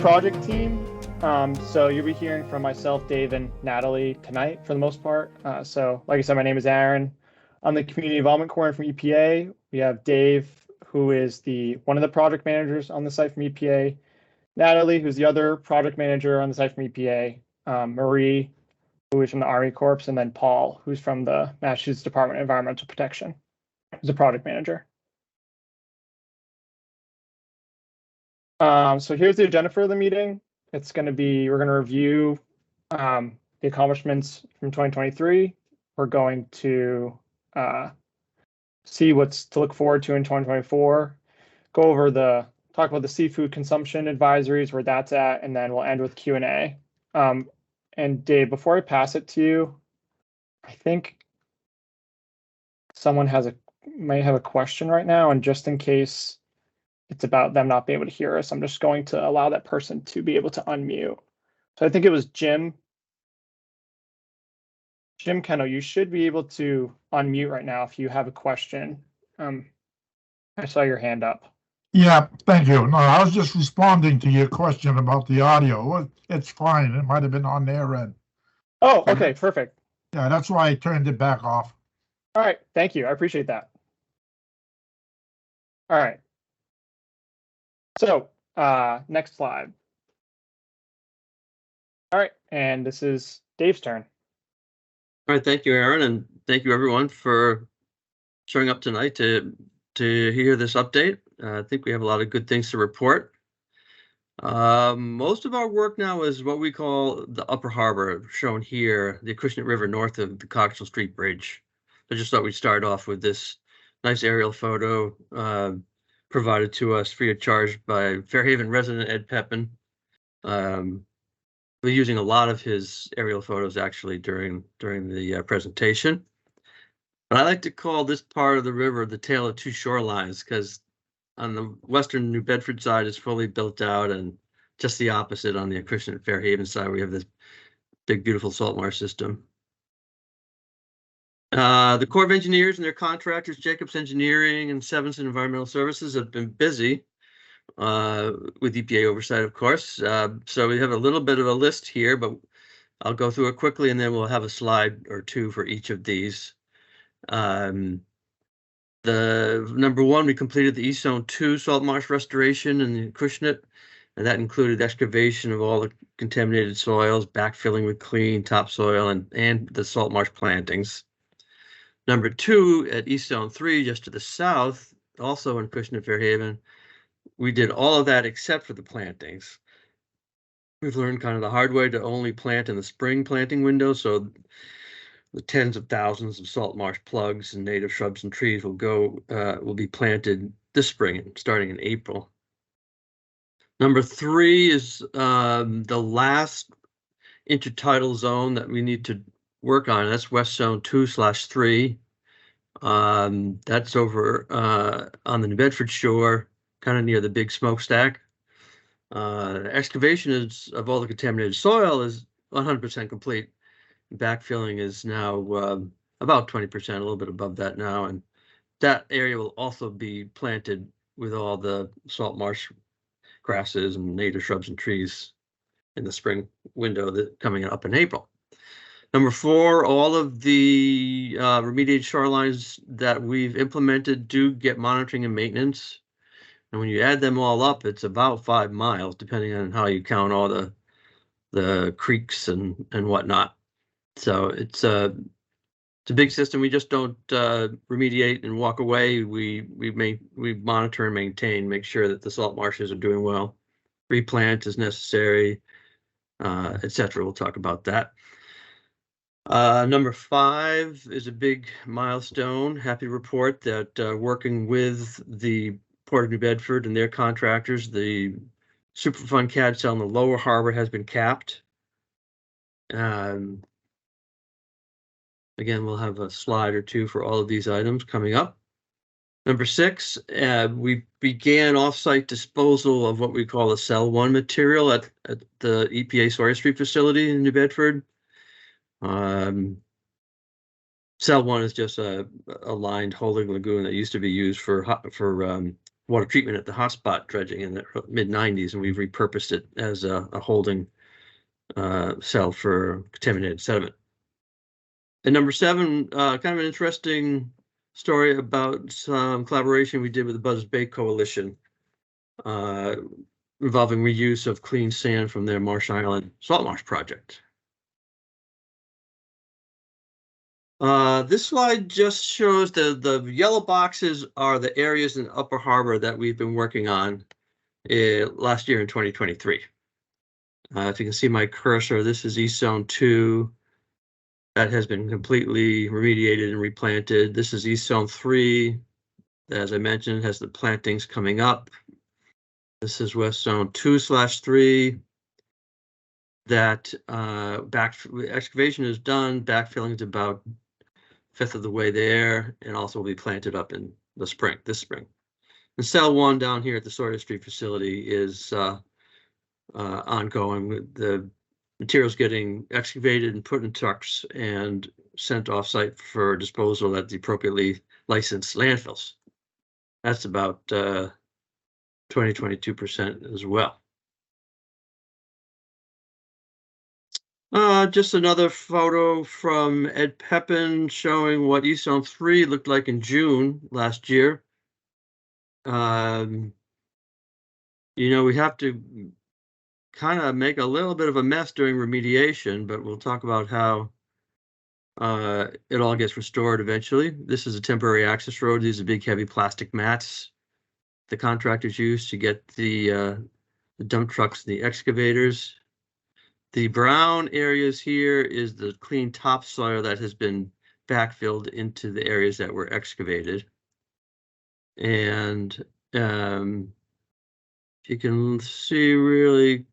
project team. So you'll be hearing from myself, Dave, and Natalie tonight for the most part. So like I said, my name is Aaron. I'm the community involvement coordinator from EPA. We have Dave, who is one of the project managers on the site from EPA. Natalie, who's the other project manager on the site from EPA. Marie, who is from the Army Corps, and then Paul, who's from the Massachusetts Department of Environmental Protection, who's a project manager. So here's the agenda for the meeting. It's going to be, we're going to review the accomplishments from 2023. We're going to see what's to look forward to in 2024, go over talk about the seafood consumption advisories, where that's at, and then we'll end with Q&A. And Dave, before I pass it to you, I think someone might have a question right now, and just in case it's about them not being able to hear us, I'm just going to allow that person to be able to unmute. So I think it was Jim. Jim Kendall, you should be able to unmute right now if you have a question. I saw your hand up. Yeah, thank you. No, I was just responding to your question about the audio. It's fine. It might have been on their end. Oh, okay, perfect. Yeah, that's why I turned it back off. All right, thank you. I appreciate that. All right. So, next slide. All right, and this is Dave's turn. All right, thank you, Aaron, and thank you everyone for showing up tonight to hear this update. I think we have a lot of good things to report. Most of our work now is what we call the Upper Harbor, shown here, the Acushnet River north of the Coxwell Street Bridge. I just thought we'd start off with this nice aerial photo provided to us free of charge by Fairhaven resident Ed Pepin. We're using a lot of his aerial photos actually during the presentation. But I like to call this part of the river the tale of two shorelines, because on the western New Bedford side is fully built out, and just the opposite on the Acushnet Fairhaven side, we have this big, beautiful salt marsh system. The Corps of Engineers and their contractors, Jacobs Engineering and Sevenson Environmental Services, have been busy with EPA oversight, of course. So we have a little bit of a list here, but I'll go through it quickly, and then we'll have a slide or two for each of these. The number one, we completed the East Zone 2 salt marsh restoration in the Acushnet, and that included excavation of all the contaminated soils, backfilling with clean topsoil, and the salt marsh plantings. Number two, at East Zone 3, just to the south, also in Acushnet Fairhaven, we did all of that except for the plantings. We've learned kind of the hard way to only plant in the spring planting window, so the tens of thousands of salt marsh plugs and native shrubs and trees will be planted this spring, starting in April. Number three is the last intertidal zone that we need to work on. That's West Zone 2/3. That's over on the New Bedford shore, kind of near the big smokestack. Excavation of all the contaminated soil is 100% complete. Backfilling is now about 20%, a little bit above that now, and that area will also be planted with all the salt marsh grasses and native shrubs and trees in the spring window coming up in April. Number four, all of the remediated shorelines that we've implemented do get monitoring and maintenance. And when you add them all up, it's about 5 miles, depending on how you count all the creeks and whatnot. So it's a big system. We just don't remediate and walk away. We monitor and maintain, make sure that the salt marshes are doing well. Replant is necessary, etc. We'll talk about that. Number five is a big milestone. Happy to report that working with the Port of New Bedford and their contractors, the Superfund CAD cell in the lower harbor has been capped. Again, we'll have a slide or two for all of these items coming up. Number six, we began off-site disposal of what we call a Cell 1 material at the EPA Sawyer Street facility in New Bedford. Cell 1 is just a lined holding lagoon that used to be used for water treatment at the hotspot dredging in the mid-90s, and we've repurposed it as a holding cell for contaminated sediment. And number 7, kind of an interesting story about some collaboration we did with the Buzzards Bay Coalition involving reuse of clean sand from their Marsh Island salt marsh project. This slide just shows the yellow boxes are the areas in Upper Harbor that we've been working on last year in 2023. If you can see my cursor, this is East Zone 2. That has been completely remediated and replanted. This is East Zone 3. As I mentioned, has the plantings coming up. This is West Zone 2/3. That excavation is done. Backfilling is about 1/5 of the way there, and also will be planted up in the spring, this spring. And cell 1 down here at the Sawyer Street facility is ongoing. The materials getting excavated and put in trucks and sent off-site for disposal at the appropriately licensed landfills. That's about 22% as well. Just another photo from Ed Pepin showing what East Zone 3 looked like in June last year. You know, we have to kind of make a little bit of a mess during remediation, but we'll talk about how it all gets restored eventually. This is a temporary access road. These are big, heavy plastic mats the contractors use to get the dump trucks and the excavators. The brown areas here is the clean topsoil that has been backfilled into the areas that were excavated. And you can see really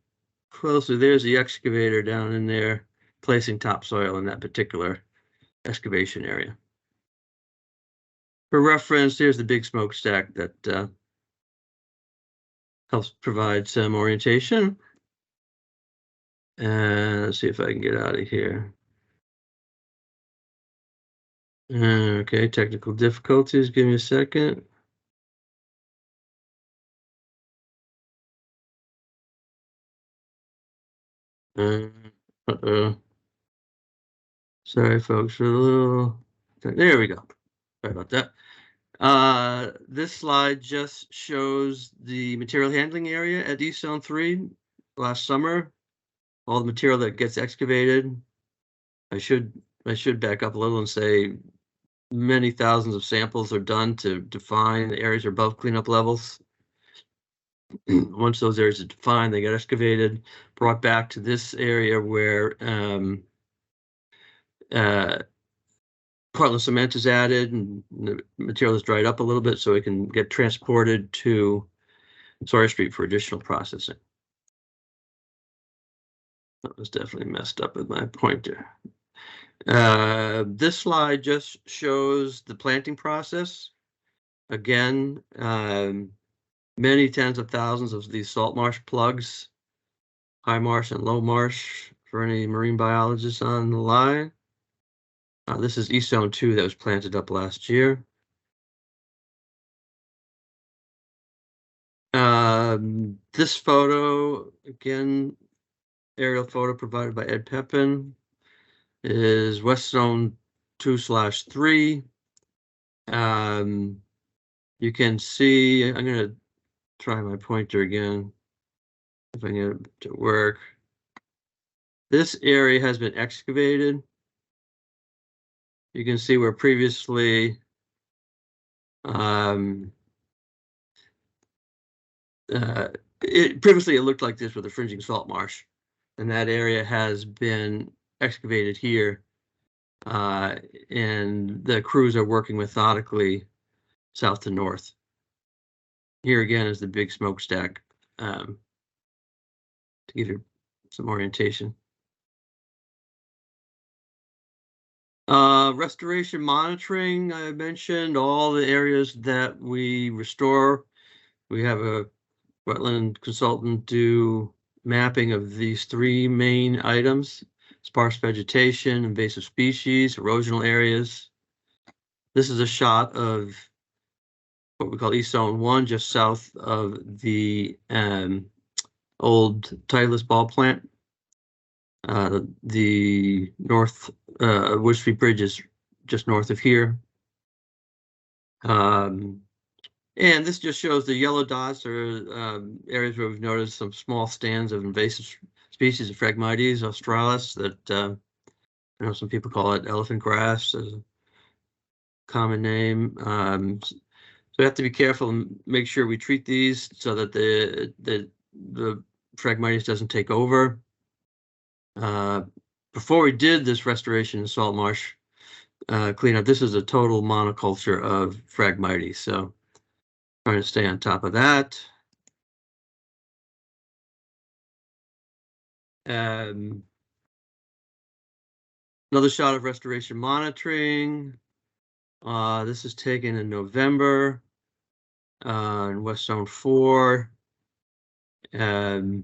closely, there's the excavator down in there placing topsoil in that particular excavation area. For reference, here's the big smokestack that helps provide some orientation. And let's see if I can get out of here. Okay, technical difficulties. Give me a second. Sorry, folks, for a little. There we go. Sorry about that. This slide just shows the material handling area at East Zone 3 last summer. All the material that gets excavated. I should back up a little and say many thousands of samples are done to define the areas above cleanup levels. Once those areas are defined, they get excavated, brought back to this area where Portland cement is added and the material is dried up a little bit so it can get transported to Sawyer Street for additional processing. That was definitely messed up with my pointer. This slide just shows the planting process. Again, many tens of thousands of these salt marsh plugs, high marsh and low marsh for any marine biologists on the line. This is East Zone 2 that was planted up last year. This photo, again, aerial photo provided by Ed Pepin, is West Zone 2/3. You can see, I'm going to try my pointer again, if I can get it to work. This area has been excavated. You can see where previously previously it looked like this with a fringing salt marsh, and that area has been excavated here, and the crews are working methodically south to north. Here again is the big smokestack to give you some orientation. Restoration monitoring, I mentioned all the areas that we restore. We have a wetland consultant do mapping of these 3 main items: sparse vegetation, invasive species, erosional areas. This is a shot of what we call East Zone 1, just south of the old Titleist ball plant. The north Wood Street Bridge is just north of here. And this just shows the yellow dots are areas where we've noticed some small stands of invasive species of Phragmites australis that I know some people call it elephant grass as a common name. So we have to be careful and make sure we treat these so that the Phragmites doesn't take over. Before we did this restoration in salt marsh cleanup, this is a total monoculture of Phragmites. So trying to stay on top of that. Another shot of restoration monitoring. This is taken in November in West Zone 4. The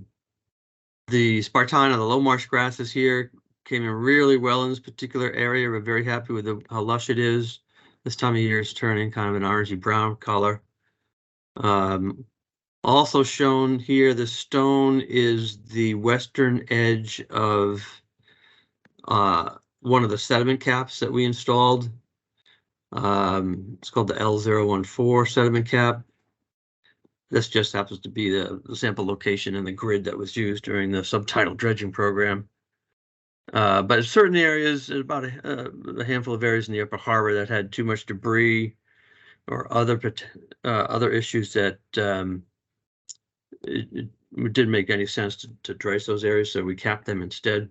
Spartina, the low marsh grasses here, came in really well in this particular area. We're very happy with how lush it is. This time of year is turning kind of an orangey brown color. Also shown here, the stone is the western edge of one of the sediment caps that we installed. It's called the L014 sediment cap. This just happens to be the sample location in the grid that was used during the subtidal dredging program. But in certain areas, about a handful of areas in the upper harbor that had too much debris or other issues that it didn't make any sense to dredge those areas, so we capped them instead.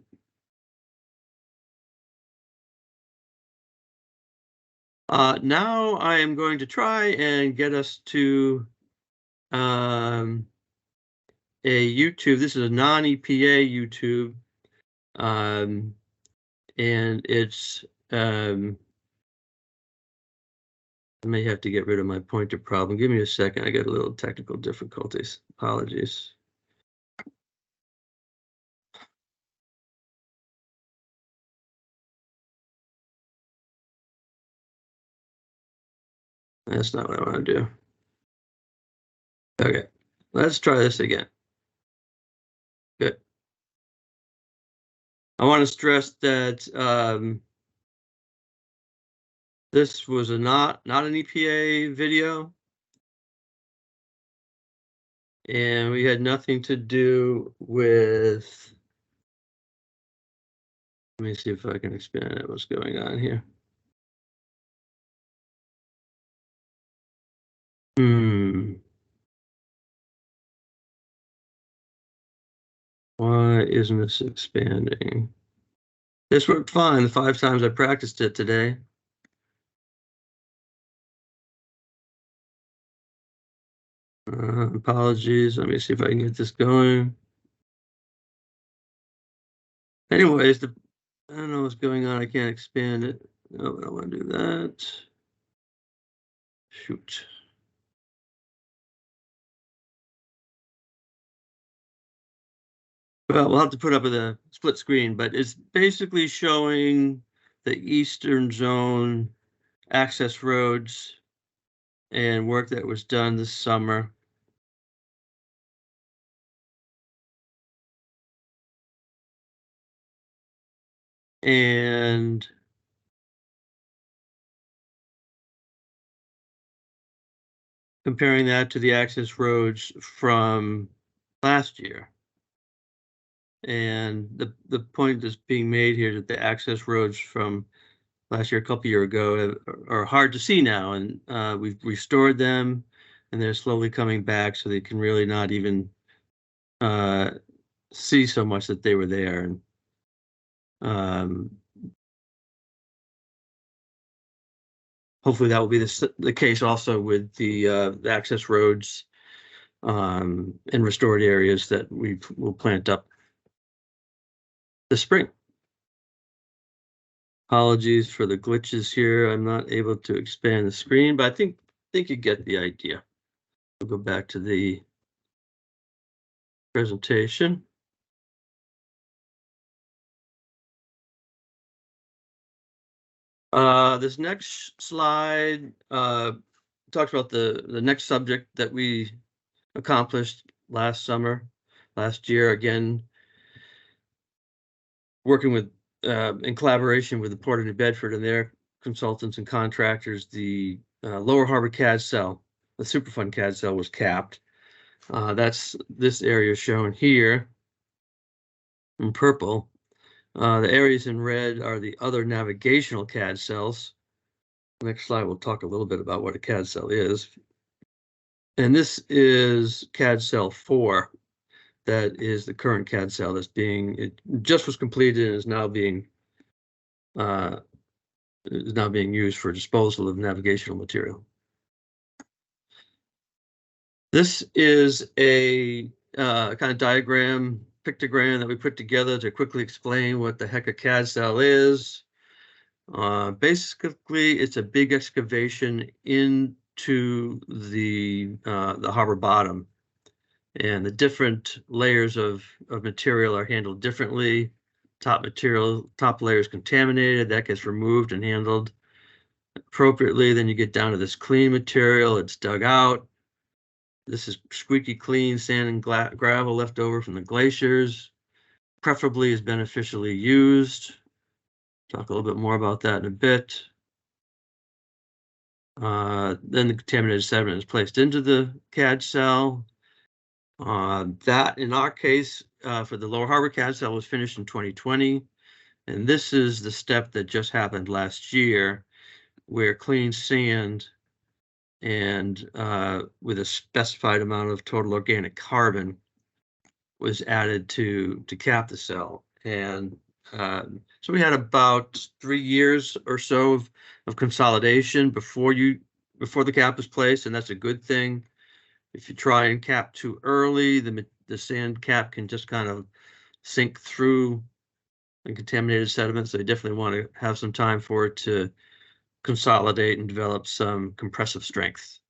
Now I am going to try and get us to a YouTube. This is a non-EPA YouTube, and it's I may have to get rid of my pointer problem. Give me a second. I got a little technical difficulties. Apologies. That's not what I want to do. Okay, let's try this again. Good. I want to stress that this was not an EPA video, and we had nothing to do with. Let me see if I can expand it. What's going on here? Why isn't this expanding? This worked fine the 5 times I practiced it today. Apologies. Let me see if I can get this going. Anyways, I don't know what's going on. I can't expand it. No, I don't want to do that. Shoot. Well, we'll have to put up with a split screen, but it's basically showing the eastern zone access roads and work that was done this summer. And comparing that to the access roads from last year. And the point that's being made here that the access roads from last year, a couple years ago, are hard to see now, and we've restored them, and they're slowly coming back, so they can really not even see so much that they were there. And hopefully that will be the case also with the access roads and restored areas that will plant up this spring. Apologies for the glitches here. I'm not able to expand the screen, but I think you get the idea. We'll go back to the presentation. This next slide talks about the next subject that we accomplished last year, again, working with in collaboration with the Port of New Bedford and their consultants and contractors. The Lower Harbor CAD cell, the Superfund CAD cell, was capped. That's this area shown here in purple. The areas in red are the other navigational CAD cells. Next slide, we'll talk a little bit about what a CAD cell is. And this is CAD cell 4. That is the current CAD cell that's it just was completed and is now being used for disposal of navigational material. This is a kind of pictogram that we put together to quickly explain what the heck a CAD cell is. Basically, it's a big excavation into the harbor bottom, and the different layers of material are handled differently. Top layer is contaminated, that gets removed and handled appropriately. Then you get down to this clean material, it's dug out. This is squeaky clean sand and gravel left over from the glaciers, preferably is beneficially used. Talk a little bit more about that in a bit. Then the contaminated sediment is placed into the CAD cell. That, in our case, for the Lower Harbor CAD cell, was finished in 2020. And this is the step that just happened last year, where clean sand and with a specified amount of total organic carbon was added to cap the cell. And so we had about 3 years or so of consolidation before the cap was placed, and that's a good thing. If you try and cap too early, the sand cap can just kind of sink through the contaminated sediment. So you definitely want to have some time for it to consolidate and develop some compressive strength.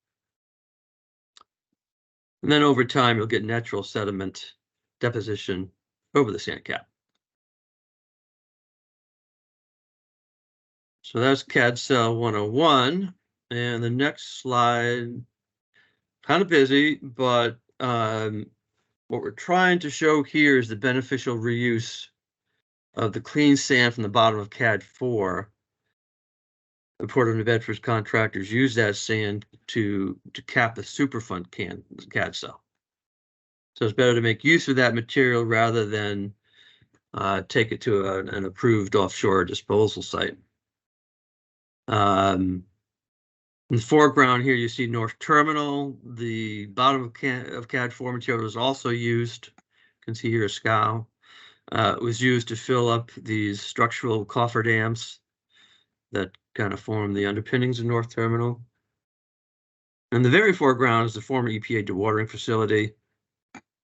And then over time, you'll get natural sediment deposition over the sand cap. So that's CAD cell 101. And the next slide, kind of busy, but what we're trying to show here is the beneficial reuse of the clean sand from the bottom of CAD 4. The Port of New Bedford's contractors use that sand to cap the Superfund CAD cell. So it's better to make use of that material rather than take it to an approved offshore disposal site. In the foreground here, you see North Terminal. The bottom of CAD 4 material was also used. You can see here a scow. It was used to fill up these structural cofferdams that kind of form the underpinnings of North Terminal. In the very foreground is the former EPA dewatering facility.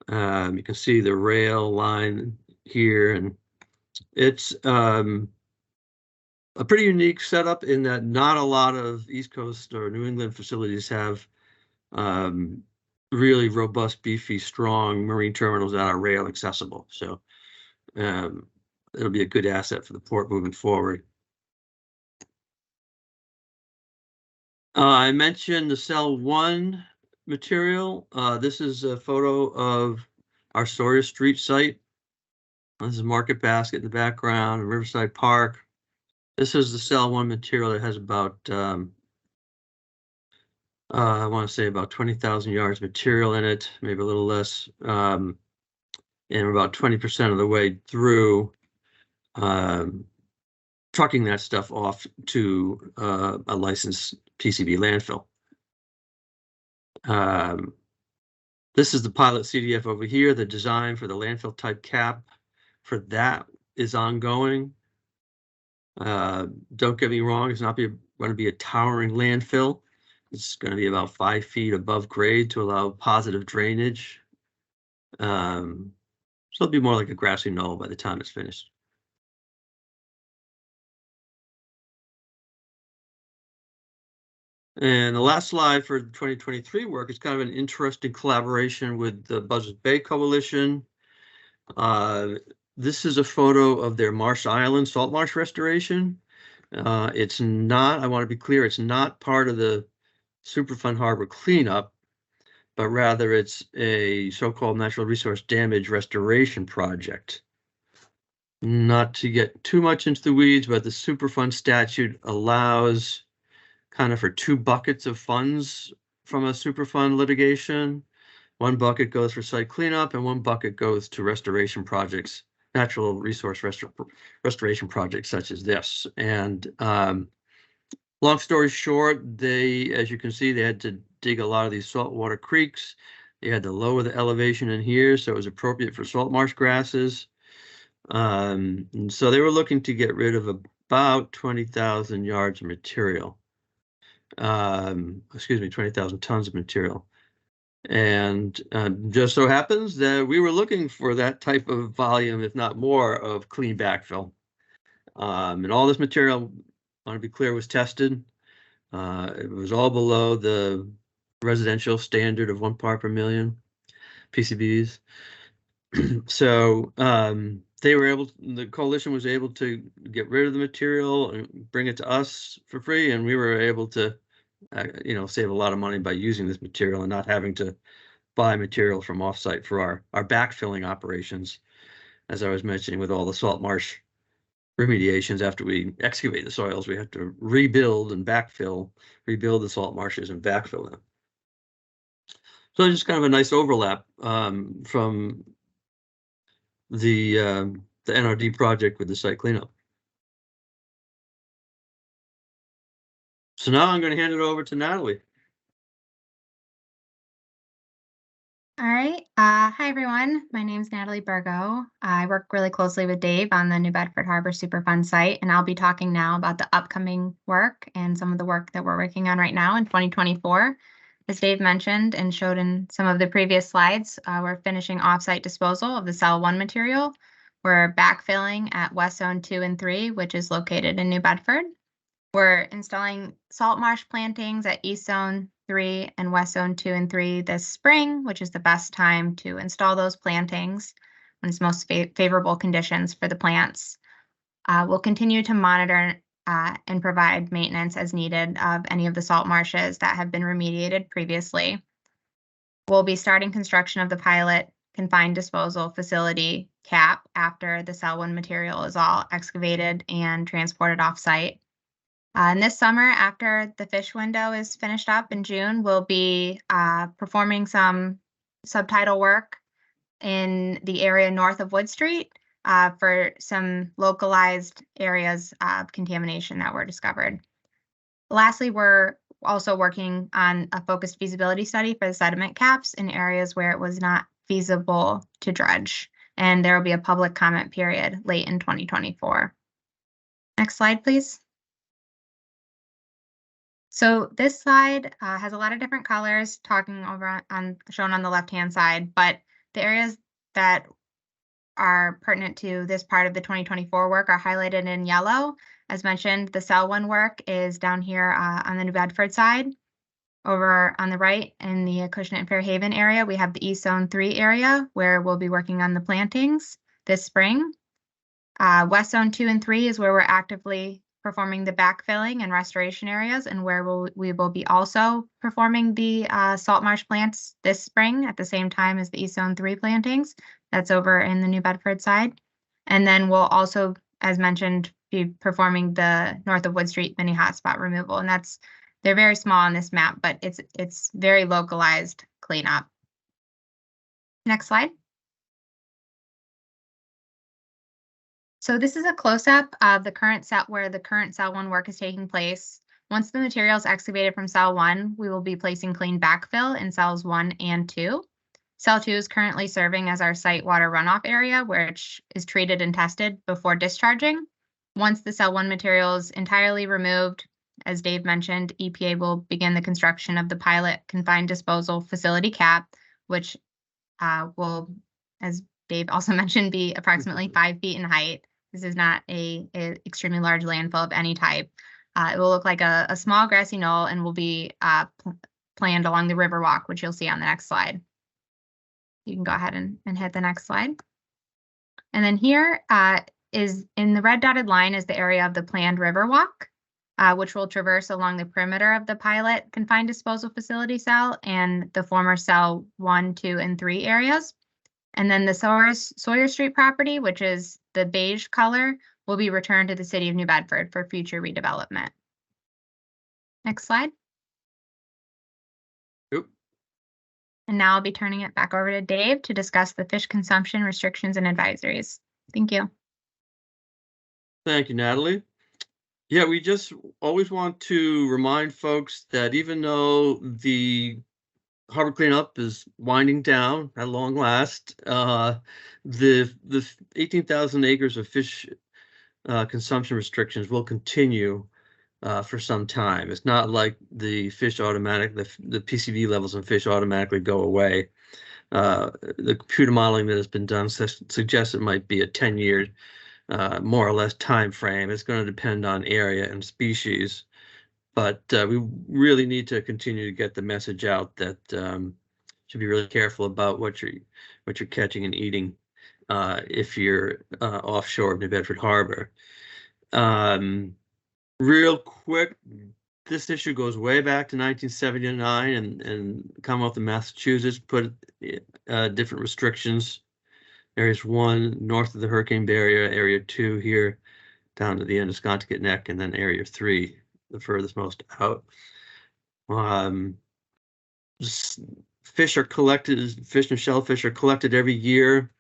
You can see the rail line here, and it's a pretty unique setup in that not a lot of East Coast or New England facilities have really robust, beefy, strong marine terminals that are rail accessible. So it'll be a good asset for the port moving forward. I mentioned the cell 1 material. This is a photo of our Sawyer Street site. This is Market Basket in the background, Riverside Park. This is the cell 1 material that has about, I want to say about 20,000 yards material in it, maybe a little less, and we're about 20% of the way through trucking that stuff off to a licensed PCB landfill. This is the pilot CDF over here. The design for the landfill type cap for that is ongoing. Don't get me wrong, it's not going to be a towering landfill. It's going to be about 5 feet above grade to allow positive drainage. So it'll be more like a grassy knoll by the time it's finished. And the last slide for the 2023 work is kind of an interesting collaboration with the Buzzards Bay Coalition. This is a photo of their Marsh Island salt marsh restoration. It's not, I want to be clear, it's not part of the Superfund Harbor cleanup, but rather it's a so-called natural resource damage restoration project. Not to get too much into the weeds, but the Superfund statute allows kind of for 2 buckets of funds from a Superfund litigation. 1 bucket goes for site cleanup and 1 bucket goes to restoration projects, natural resource restoration projects such as this. And long story short, they, as you can see, they had to dig a lot of these saltwater creeks. They had to lower the elevation in here, so it was appropriate for salt marsh grasses. And so they were looking to get rid of about 20,000 yards of material. Excuse me, 20,000 tons of material. And just so happens that we were looking for that type of volume, if not more, of clean backfill. And all this material, I want to be clear, was tested. It was all below the residential standard of 1 part per million PCBs. So they were able, the coalition was able to get rid of the material and bring it to us for free, and we were able to save a lot of money by using this material and not having to buy material from offsite for our backfilling operations. As I was mentioning, with all the salt marsh remediations, after we excavate the soils, we have to rebuild and backfill, rebuild the salt marshes and backfill them. So just kind of a nice overlap from the NRD project with the site cleanup. So now I'm going to hand it over to Natalie. All right. Hi, everyone. My name is Natalie Burgo. I work really closely with Dave on the New Bedford Harbor Superfund Site, and I'll be talking now about the upcoming work and some of the work that we're working on right now in 2024. As Dave mentioned and showed in some of the previous slides, we're finishing offsite disposal of the Cell 1 material. We're backfilling at West Zone 2 and 3, which is located in New Bedford. We're installing salt marsh plantings at East Zone 3 and West Zone 2 and 3 this spring, which is the best time to install those plantings when it's most favorable conditions for the plants. We'll continue to monitor and provide maintenance as needed of any of the salt marshes that have been remediated previously. We'll be starting construction of the pilot confined disposal facility CAP after the Cell 1 material is all excavated and transported off-site. And this summer, after the fish window is finished up in June, we'll be performing some subtidal work in the area north of Wood Street for some localized areas of contamination that were discovered. Lastly, we're also working on a focused feasibility study for the sediment caps in areas where it was not feasible to dredge. And there will be a public comment period late in 2024. Next slide, please. So this slide has a lot of different colors talking over shown on the left-hand side, but the areas that are pertinent to this part of the 2024 work are highlighted in yellow. As mentioned, the Cell 1 work is down here on the New Bedford side. Over on the right in the Acushnet and Fairhaven area, we have the East Zone 3 area where we'll be working on the plantings this spring. West Zone 2 and 3 is where we're actively performing the backfilling and restoration areas, and where we will be also performing the salt marsh plants this spring at the same time as the East Zone 3 plantings. That's over in the New Bedford side. And then we'll also, as mentioned, be performing the north of Wood Street mini hotspot removal. And they're very small on this map, but it's very localized cleanup. Next slide. So this is a close-up of the current set where the current Cell 1 work is taking place. Once the material is excavated from Cell 1, we will be placing clean backfill in Cells 1 and 2. Cell 2 is currently serving as our site water runoff area, which is treated and tested before discharging. Once the Cell 1 material is entirely removed, as Dave mentioned, EPA will begin the construction of the pilot confined disposal facility CAP, which will, as Dave also mentioned, be approximately 5 feet in height. This is not a extremely large landfill of any type. It will look like a small grassy knoll and will be planned along the Riverwalk, which you'll see on the next slide. You can go ahead and hit the next slide. And then here is in the red dotted line is the area of the planned Riverwalk. which will traverse along the perimeter of the pilot confined disposal facility cell and the former cell 1, 2, and 3 areas. And then the Sawyer Street property, which is the beige color, will be returned to the city of New Bedford for future redevelopment. Next slide. Yep. And now I'll be turning it back over to Dave to discuss the fish consumption restrictions and advisories. Thank you. Thank you, Natalie. Yeah, we just always want to remind folks that even though the harbor cleanup is winding down at long last, the 18,000 acres of fish consumption restrictions will continue for some time. It's not like the PCV levels in fish automatically go away. The computer modeling that has been done suggests it might be a 10-year more or less time frame. It's going to depend on area and species, but we really need to continue to get the message out that should be really careful about what you're catching and eating if you're offshore of New Bedford Harbor. Real quick, this issue goes way back to 1979, and Commonwealth of Massachusetts put different restrictions. Areas 1 north of the hurricane barrier, area 2 here down to the end of Sconticut Neck, and then area 3, the furthest most out. Fish are collected, fish and shellfish are collected every year,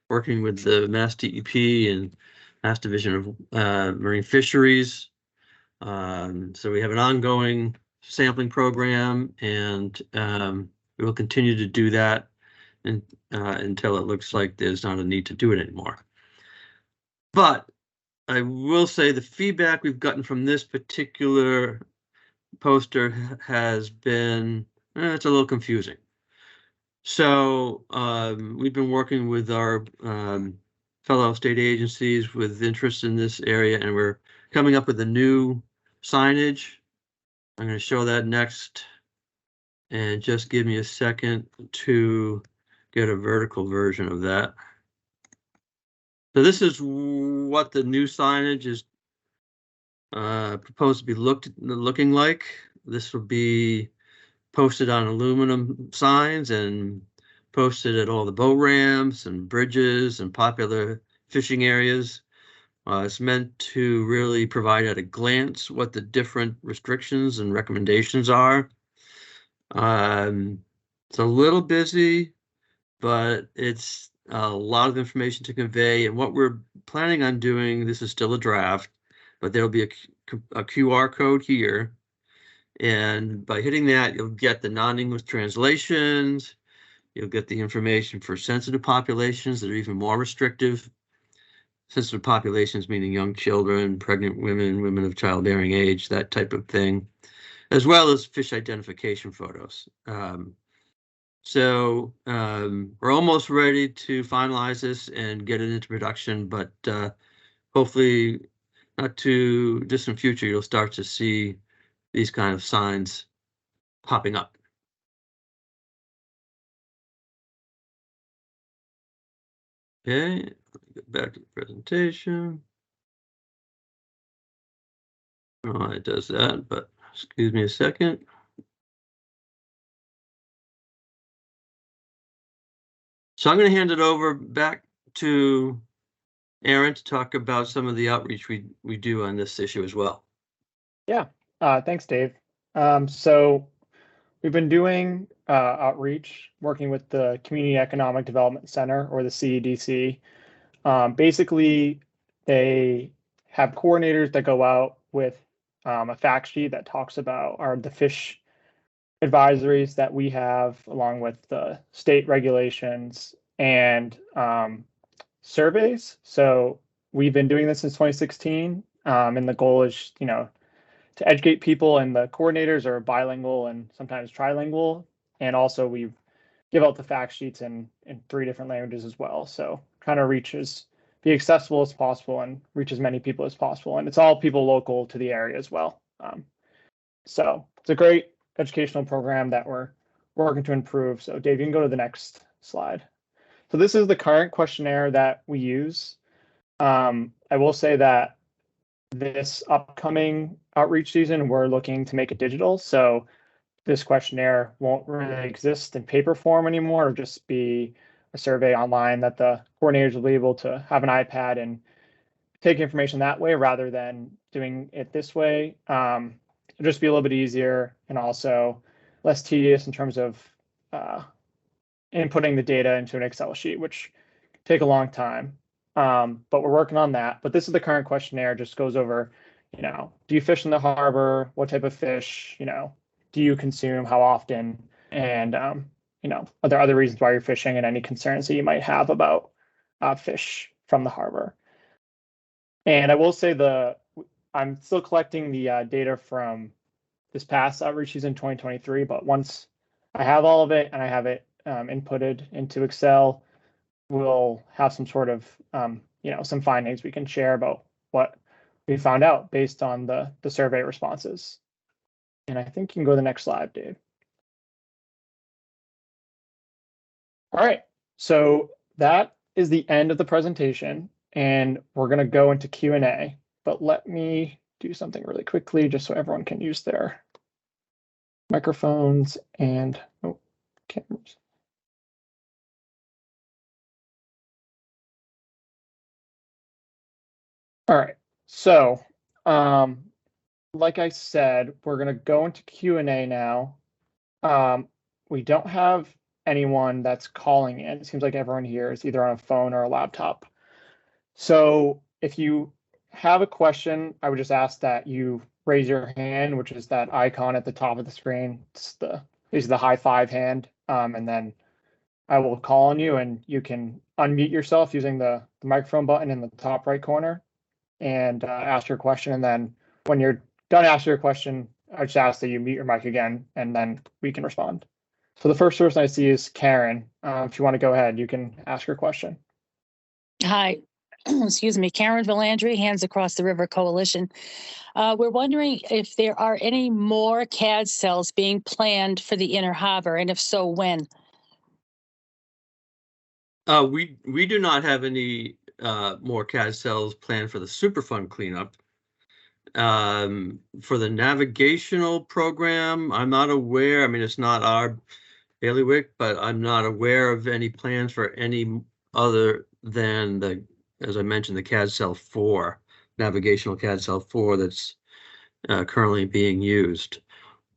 working with the Mass DEP and Mass Division of Marine Fisheries. So we have an ongoing sampling program, and we will continue to do that until it looks like there's not a need to do it anymore. But I will say the feedback we've gotten from this particular poster has been, it's a little confusing. So we've been working with our fellow state agencies with interest in this area, and we're coming up with a new signage. I'm going to show that next, and just give me a second to get a vertical version of that. So this is what the new signage is proposed to be looking like. This will be posted on aluminum signs and posted at all the boat ramps and bridges and popular fishing areas. It's meant to really provide at a glance what the different restrictions and recommendations are. It's a little busy, but it's a lot of information to convey. And what we're planning on doing, this is still a draft, but there'll be a QR code here. And by hitting that, you'll get the non-English translations. You'll get the information for sensitive populations that are even more restrictive. Sensitive populations meaning young children, pregnant women, women of childbearing age, that type of thing, as well as fish identification photos. So we're almost ready to finalize this and get it into production, but hopefully not too distant future, you'll start to see these kind of signs popping up. Okay, get back to the presentation. Oh, it does that, but excuse me a second. So I'm going to hand it over back to Aaron to talk about some of the outreach we do on this issue as well. Yeah, thanks, Dave. So we've been doing outreach, working with the Community Economic Development Center, or the CEDC. Basically, they have coordinators that go out with a fact sheet that talks about the fish advisories that we have, along with the state regulations and surveys. So we've been doing this since 2016, and the goal is, to educate people, and the coordinators are bilingual and sometimes trilingual. And also we give out the fact sheets in 3 different languages as well. So trying to be accessible as possible and reach as many people as possible. And it's all people local to the area as well. So it's a great educational program that we're working to improve. So Dave, you can go to the next slide. So this is the current questionnaire that we use. I will say that this upcoming outreach season, we're looking to make it digital. So this questionnaire won't really exist in paper form anymore. It'll just be a survey online that the coordinators will be able to have an iPad and take information that way rather than doing it this way. It'll just be a little bit easier and also less tedious in terms of inputting the data into an Excel sheet, which take a long time. But we're working on that. But this is the current questionnaire, just goes over, do you fish in the harbor? What type of fish, do you consume? How often? And, are there other reasons why you're fishing and any concerns that you might have about fish from the harbor? And I will say I'm still collecting the data from this past outreach season 2023, but once I have all of it and I have it inputted into Excel, we'll have some sort of, some findings we can share about what we found out based on the survey responses. And I think you can go to the next slide, Dave. All right, so that is the end of the presentation, and we're going to go into Q&A. But let me do something really quickly just so everyone can use their microphones and cameras. All right, so like I said, we're going to go into Q&A now. We don't have anyone that's calling in. It seems like everyone here is either on a phone or a laptop. So if you have a question, I would just ask that you raise your hand, which is that icon at the top of the screen. It's basically the high five hand, and then I will call on you, and you can unmute yourself using the microphone button in the top right corner and ask your question. And then when you're done asking your question, I just ask that you mute your mic again, and then we can respond. So the first person I see is Karen. If you want to go ahead, you can ask your question. Hi, excuse me, Karen Villandry, Hands Across the River Coalition. We're wondering if there are any more CAD cells being planned for the Inner Harbor, and if so, when? We do not have any more CAD cells planned for the Superfund cleanup. For the navigational program, I'm not aware. I mean, it's not our bailiwick, but I'm not aware of any plans for any other than as I mentioned, the CAD cell 4, navigational CAD cell 4 that's currently being used.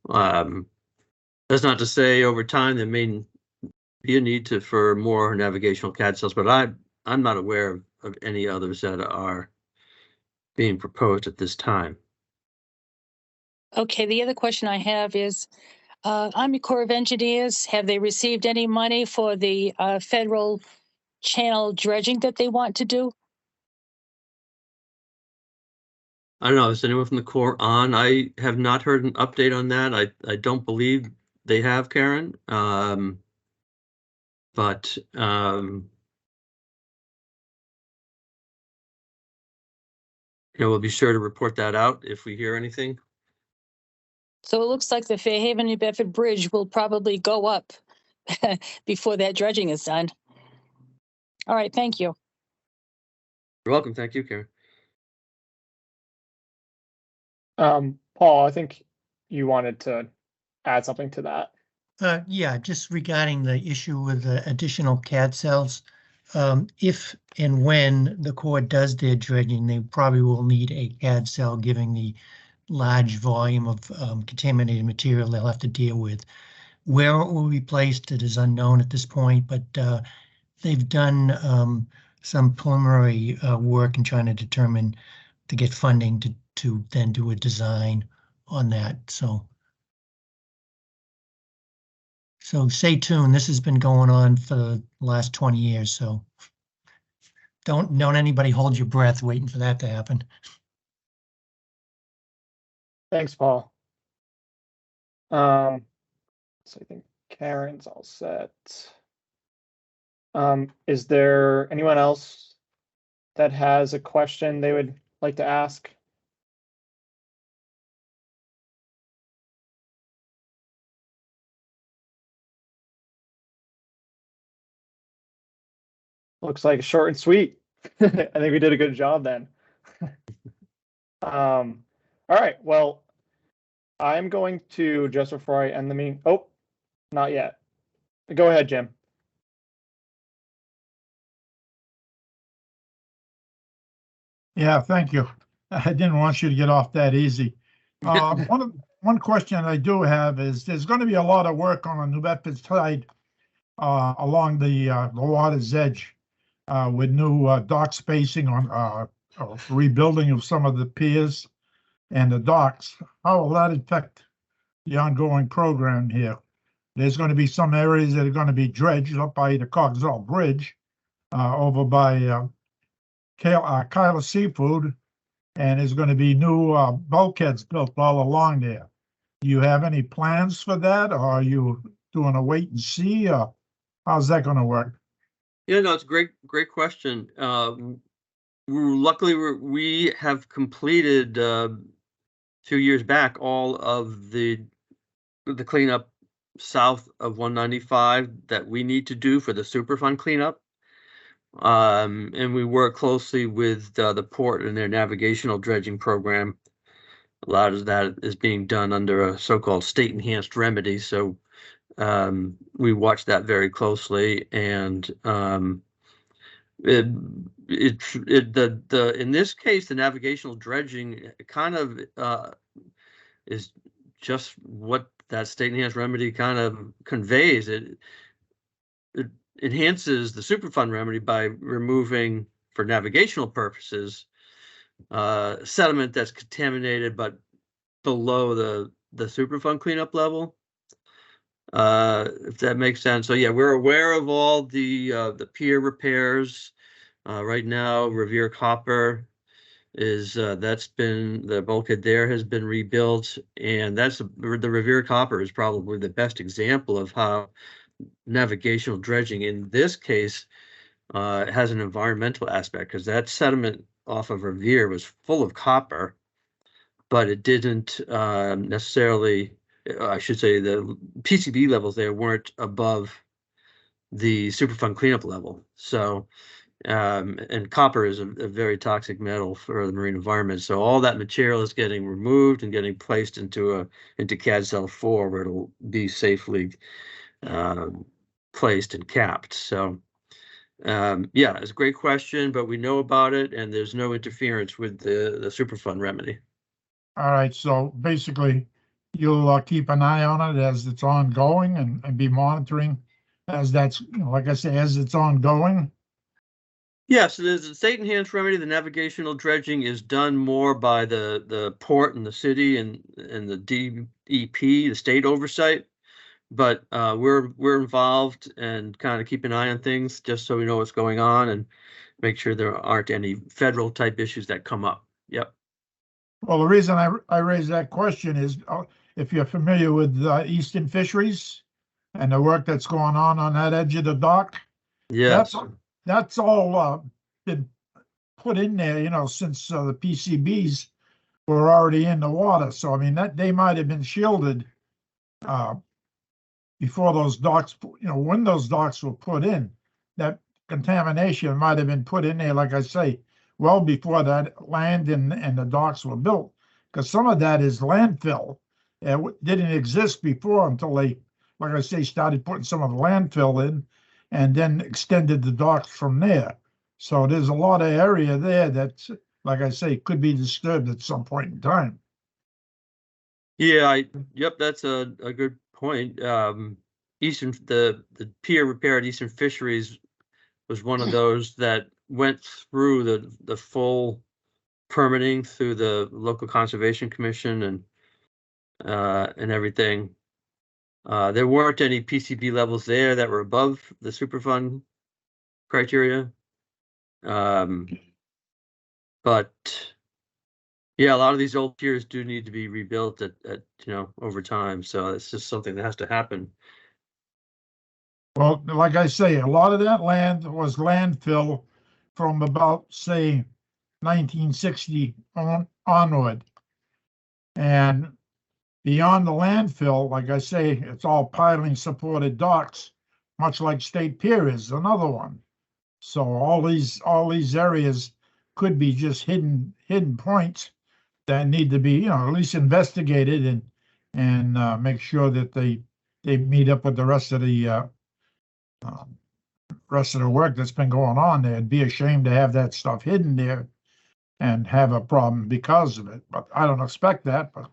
That's not to say over time there may be a need for more navigational CAD cells, but I'm not aware of any others that are being proposed at this time. Okay, the other question I have is, Army Corps of Engineers, have they received any money for the federal channel dredging that they want to do? I don't know, is anyone from the Corps on? I have not heard an update on that. I don't believe they have, Karen. But we'll be sure to report that out if we hear anything. So it looks like the Fairhaven New Bedford Bridge will probably go up before that dredging is done. All right, thank you. You're welcome. Thank you, Karen. Paul, I think you wanted to add something to that. Yeah, just regarding the issue with the additional CAD cells. If and when the Corps does their dredging, they probably will need a CAD cell, given the large volume of contaminated material they'll have to deal with. Where it will be placed, it is unknown at this point, but they've done some preliminary work in trying to determine to get funding to then do a design on that. So stay tuned. This has been going on for the last 20 years, so don't anybody hold your breath waiting for that to happen. Thanks, Paul. So I think Karen's all set. Is there anyone else that has a question they would like to ask? Looks like short and sweet. I think we did a good job then. All right, well, I'm going to, just before I end the meeting, oh, not yet. Go ahead, Jim. Yeah, thank you. I didn't want you to get off that easy. One question I do have is there's going to be a lot of work on the New Bedford side along the water's edge with new dock spacing on rebuilding of some of the piers and the docks. How will that affect the ongoing program here? There's going to be some areas that are going to be dredged up by the Cogswell Bridge over by Kyla Seafood, and there's going to be new bulkheads built all along there. Do you have any plans for that, or are you doing a wait and see? How's that going to work? Yeah, no, it's a great question. Luckily, we have completed a few years back all of the cleanup south of 195 that we need to do for the Superfund cleanup. And we work closely with the port and their navigational dredging program. A lot of that is being done under a so-called state enhanced remedy. So we watch that very closely, and in this case, the navigational dredging kind of is just what that state enhanced remedy kind of conveys. It enhances the Superfund remedy by removing, for navigational purposes, sediment that's contaminated but below the Superfund cleanup level. If that makes sense. So yeah, we're aware of all the pier repairs. Right now, Revere Copper is that's been, the bulkhead there has been rebuilt, and that's the Revere Copper is probably the best example of how navigational dredging in this case has an environmental aspect, because that sediment off of Revere was full of copper, but it didn't necessarily, I should say, the PCB levels there weren't above the Superfund cleanup level. So, and copper is a very toxic metal for the marine environment. So all that material is getting removed and getting placed into CAD Cell 4, where it'll be safely placed and capped. So, yeah, it's a great question, but we know about it, and there's no interference with the Superfund remedy. All right, so basically, you'll keep an eye on it as it's ongoing and be monitoring as that's, like I say, as it's ongoing. Yeah, so there's a state enhanced remedy. The navigational dredging is done more by the port and the city and the DEP, the state oversight. But we're involved and kind of keep an eye on things just so we know what's going on and make sure there aren't any federal type issues that come up. Yep. Well, the reason I raised that question is if you're familiar with Eastern Fisheries and the work that's going on that edge of the dock. Yes. That's all been put in there, since the PCBs were already in the water. So, I mean, that they might have been shielded before those docks, when those docks were put in. That contamination might have been put in there, like I say, well before that land and the docks were built, because some of that is landfill. It didn't exist before until they, like I say, started putting some of the landfill in and then extended the docks from there. So there's a lot of area there that's, like I say, could be disturbed at some point in time. Yeah, yep, that's a good point. The pier repair at Eastern Fisheries was one of those that went through the full permitting through the local conservation commission and everything. There weren't any PCB levels there that were above the Superfund criteria. But yeah, a lot of these old piers do need to be rebuilt at over time. So it's just something that has to happen. Well, like I say, a lot of that land was landfill from about, say, 1960 onward. And beyond the landfill, like I say, it's all piling supported docks, much like State Pier is another one. So all these areas could be just hidden points that need to be, you know, at least investigated and make sure that they meet up with the rest of the work that's been going on there. It'd be a shame to have that stuff hidden there and have a problem because of it. But I don't expect that. But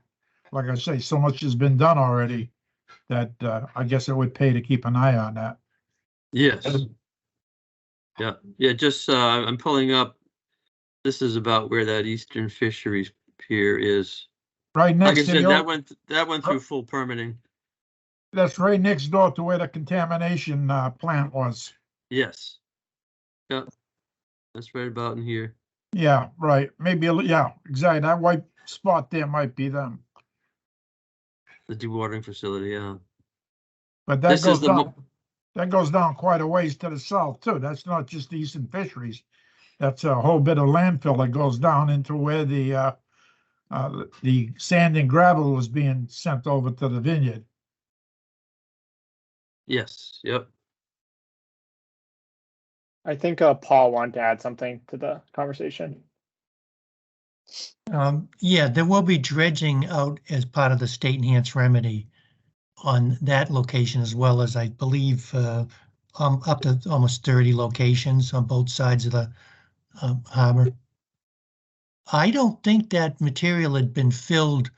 like I say, so much has been done already that I guess it would pay to keep an eye on that. Yes. Yeah. Just I'm pulling up. This is about where that Eastern Fisheries Pier is. Right Like I next to said, the that went through full permitting. that's right next door to where the contamination plant was. Yes. Yep. That's right about in here. Yeah, right. Maybe yeah, exactly. That white spot there might be them. The dewatering facility, yeah. But that This is goes the down. That goes down quite a ways to the south too. That's not just the Eastern Fisheries. That's a whole bit of landfill that goes down into where the sand and gravel was being sent over to the vineyard. Yes, yep. I think Paul wanted to add something to the conversation. Yeah, there will be dredging out as part of the state enhanced remedy on that location, as well as I believe up to almost 30 locations on both sides of the harbor. I don't think that material had been filled.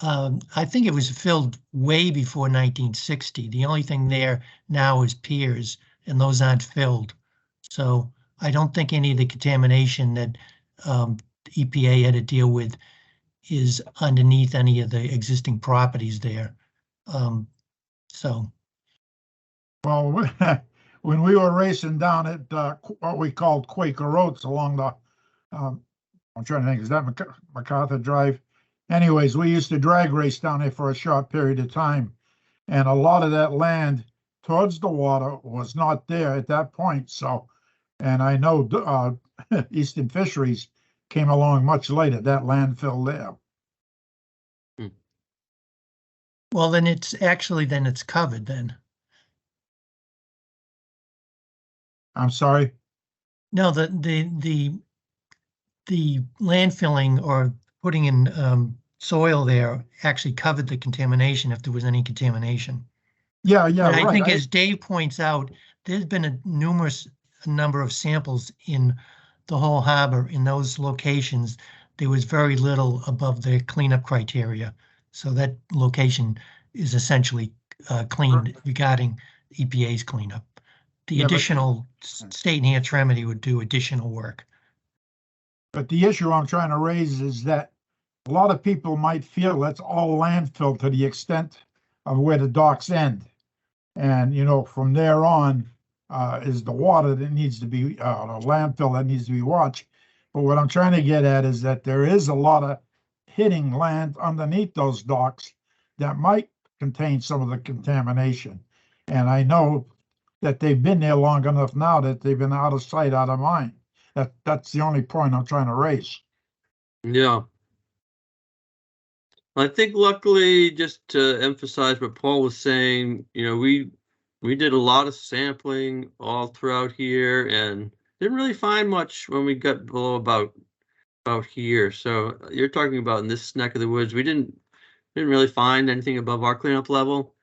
I think it was filled way before 1960. The only thing there now is piers, and those aren't filled. So I don't think any of the contamination that EPA had to deal with is underneath any of the existing properties there. So. Well, when we were racing down at what we called Quaker Oats along the, I'm trying to think, is that MacArthur Drive? Anyways, we used to drag race down there for a short period of time. And a lot of that land towards the water was not there at that point. So, and I know Eastern Fisheries came along much later, that landfill there. Well, then it's covered then. I'm sorry? No, the landfilling or putting in soil there actually covered the contamination if there was any contamination. Yeah, But right. I think as Dave points out, there's been a number of samples in the whole harbor in those locations. There was very little above the cleanup criteria. So that location is essentially cleaned regarding EPA's cleanup. The additional state enhanced remedy would do additional work. But the issue I'm trying to raise is that a lot of people might feel that's all landfill to the extent of where the docks end. And, you know, from there on is the water that needs to be, the landfill that needs to be watched. But what I'm trying to get at is that there is a lot of hitting land underneath those docks that might contain some of the contamination. And I know that they've been there long enough now that they've been out of sight, out of mind. That's the only point I'm trying to raise. Yeah. I think luckily, just to emphasize what Paul was saying, you know, we did a lot of sampling all throughout here and didn't really find much when we got below about here. So you're talking about in this neck of the woods, we didn't really find anything above our cleanup level.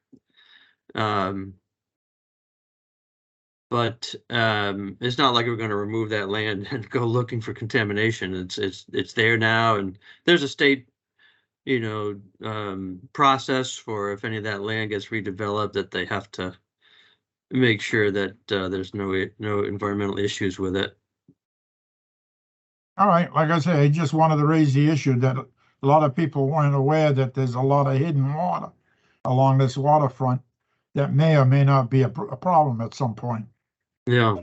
But it's not like we're going to remove that land and go looking for contamination. It's there now, and there's a state, you know, process for if any of that land gets redeveloped that they have to make sure that there's no environmental issues with it. All right, like I say, I just wanted to raise the issue that a lot of people weren't aware that there's a lot of hidden water along this waterfront that may or may not be a problem at some point. Yeah.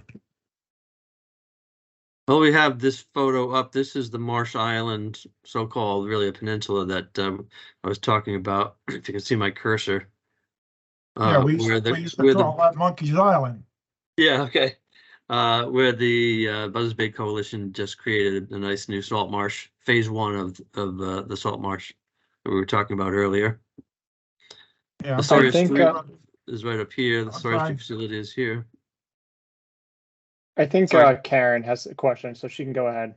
Well, we have this photo up. This is the Marsh Island, so-called, really a peninsula that I was talking about. If you can see my cursor. Yeah, we used to call that Monkey's Island. Yeah, okay. Where the Buzzards Bay Coalition just created a nice new salt marsh, phase 1 of the salt marsh that we were talking about earlier. Yeah, the storage I think is right up here. The storage facility is here. I think Karen has a question, so she can go ahead.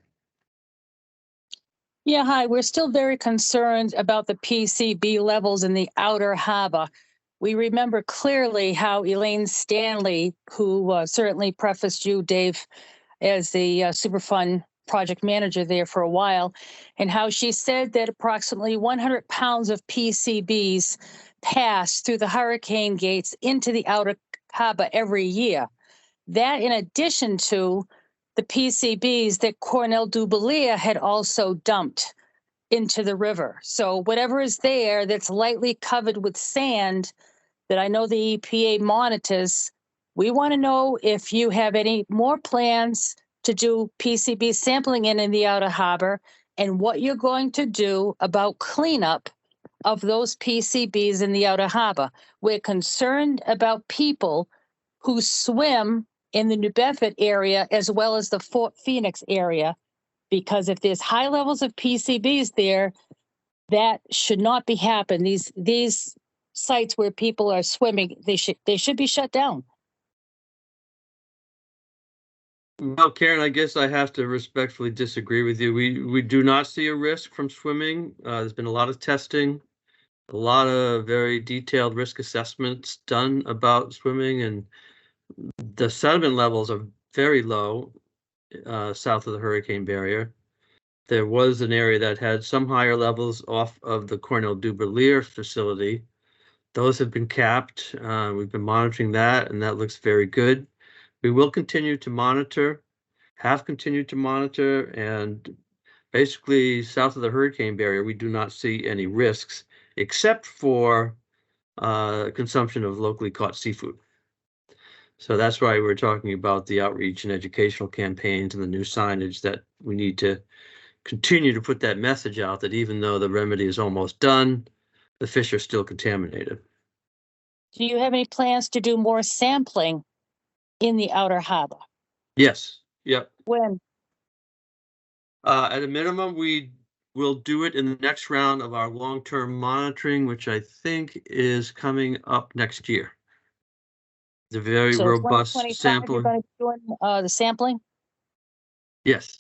Yeah, hi. We're still very concerned about the PCB levels in the outer harbor. We remember clearly how Elaine Stanley, who certainly prefaced you, Dave, as the Superfund project manager there for a while, and how she said that approximately 100 pounds of PCBs pass through the hurricane gates into the outer harbor every year. That, in addition to the PCBs that Cornell Dubelier had also dumped into the river. So whatever is there that's lightly covered with sand that I know the EPA monitors, we want to know if you have any more plans to do PCB sampling in the outer harbor and what you're going to do about cleanup of those PCBs in the outer harbor. We're concerned about people who swim in the New Bedford area as well as the Fort Phoenix area, because if there's high levels of PCBs there, that should not be happening. These sites where people are swimming, they should be shut down. Well, Karen, I guess I have to respectfully disagree with you. We do not see a risk from swimming. There's been a lot of testing, a lot of very detailed risk assessments done about swimming, and the sediment levels are very low south of the hurricane barrier. There was an area that had some higher levels off of the Cornell Dubelier facility. Those have been capped. We've been monitoring that, and that looks very good. We will continue to monitor, have continued to monitor, and basically south of the hurricane barrier, we do not see any risks except for consumption of locally caught seafood. So that's why we're talking about the outreach and educational campaigns and the new signage, that we need to continue to put that message out that even though the remedy is almost done, the fish are still contaminated. Do you have any plans to do more sampling in the outer harbor? Yes. Yep. When? At a minimum, we will do it in the next round of our long-term monitoring, which I think is coming up next year. The very So robust 2025, sampling. you're going to be doing the sampling? Yes.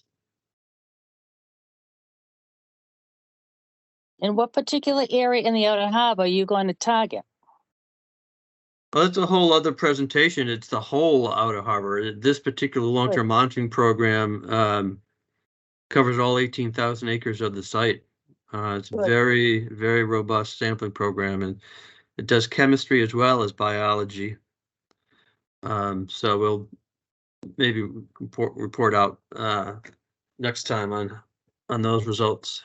In what particular area in the outer harbor are you going to target? Well, that's a whole other presentation. It's the whole outer harbor. This particular long-term monitoring program covers all 18,000 acres of the site. It's a very, very robust sampling program, and it does chemistry as well as biology. So we'll maybe report out next time on those results.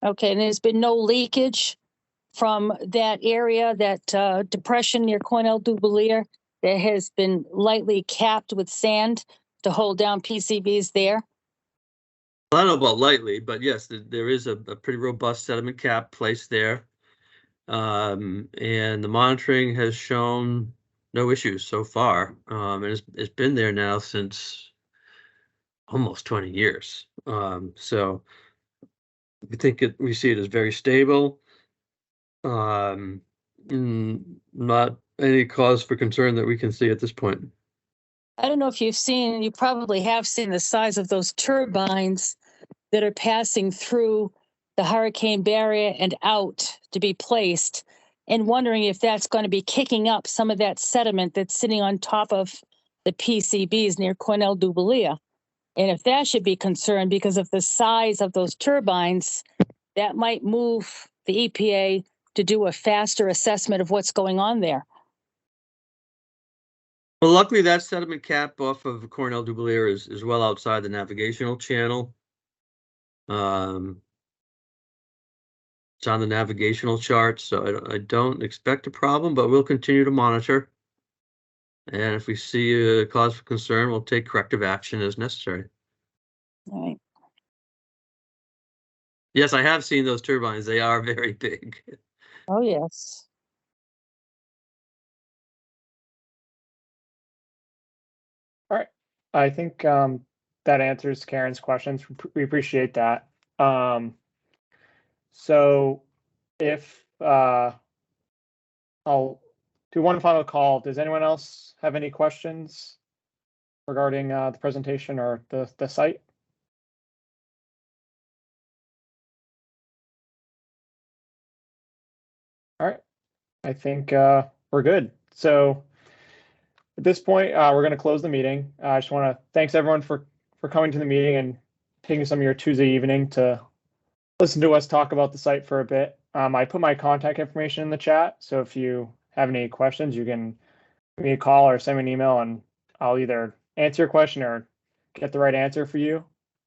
Okay, and there's been no leakage from that area, that depression near Cornell Dubelier that has been lightly capped with sand to hold down PCBs there? I don't know about lightly, but yes, there is a pretty robust sediment cap placed there. And the monitoring has shown no issues so far. And it's been there now since almost 20 years. So we see it as very stable. Not any cause for concern that we can see at this point. I don't know if you probably have seen the size of those turbines that are passing through the hurricane barrier and out to be placed, and wondering if that's going to be kicking up some of that sediment that's sitting on top of the PCBs near Cornell Dubelier. And if that should be concerned because of the size of those turbines, that might move the EPA to do a faster assessment of what's going on there. Well, luckily that sediment cap off of Cornell Dubelier is well outside the navigational channel. It's on the navigational chart, so I don't expect a problem, but we'll continue to monitor. And if we see a cause for concern, we'll take corrective action as necessary. All right. Yes, I have seen those turbines. They are very big. Oh, yes. All right. I think that answers Karen's questions. We appreciate that. So if I'll do one final call. Does anyone else have any questions? regarding the presentation or the site? All right, I think we're good. So at this point, we're going to close the meeting. I just want to thanks everyone for coming to the meeting and taking some of your Tuesday evening to listen to us talk about the site for a bit. I put my contact information in the chat, so if you have any questions, you can give me a call or send me an email, and I'll either answer your question or get the right answer for you.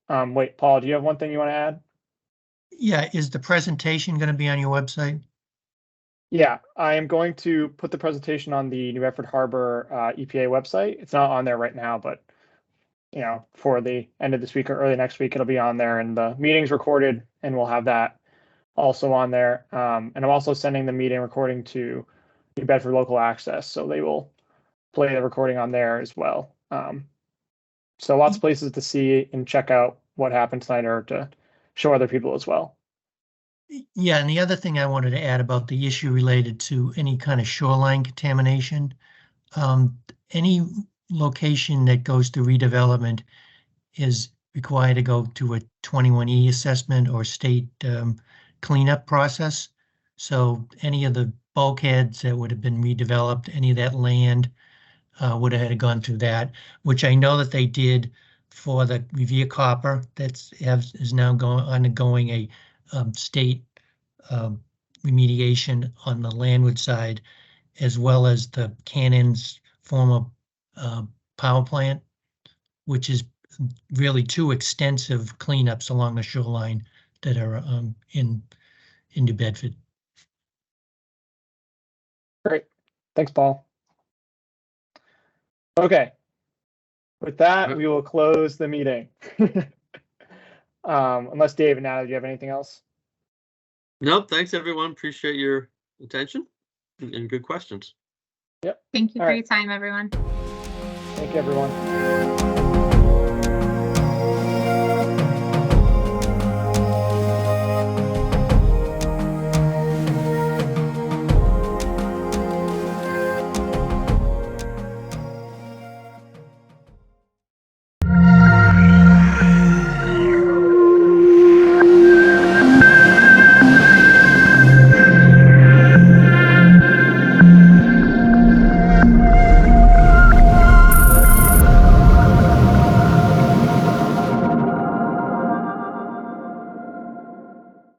Wait, Paul, do you have one thing you want to add? Yeah, is the presentation going to be on your website? Yeah, I am going to put the presentation on the New Bedford Harbor EPA website. It's not on there right now, but you know, for the end of this week or early next week, it'll be on there, and the meeting's recorded, and we'll have that also on there. And I'm also sending the meeting recording to New Bedford Local Access, so they will play the recording on there as well. So lots of places to see and check out what happened tonight, or to show other people as well. Yeah, and the other thing I wanted to add about the issue related to any kind of shoreline contamination, any location that goes through redevelopment is required to go to a 21E assessment or state cleanup process. So any of the bulkheads that would have been redeveloped, any of that land would have had to gone through that, which I know that they did for the Revere Copper is now undergoing a state remediation on the landward side, as well as the Cannon's former power plant, which is really two extensive cleanups along the shoreline that are in New Bedford. Great, thanks, Paul. Okay, with that, we will close the meeting. Unless Dave and Natalie, do you have anything else? Nope. Thanks, everyone. Appreciate your attention and good questions. Yep. Thank you All for right. your time, everyone. Thank you, everyone.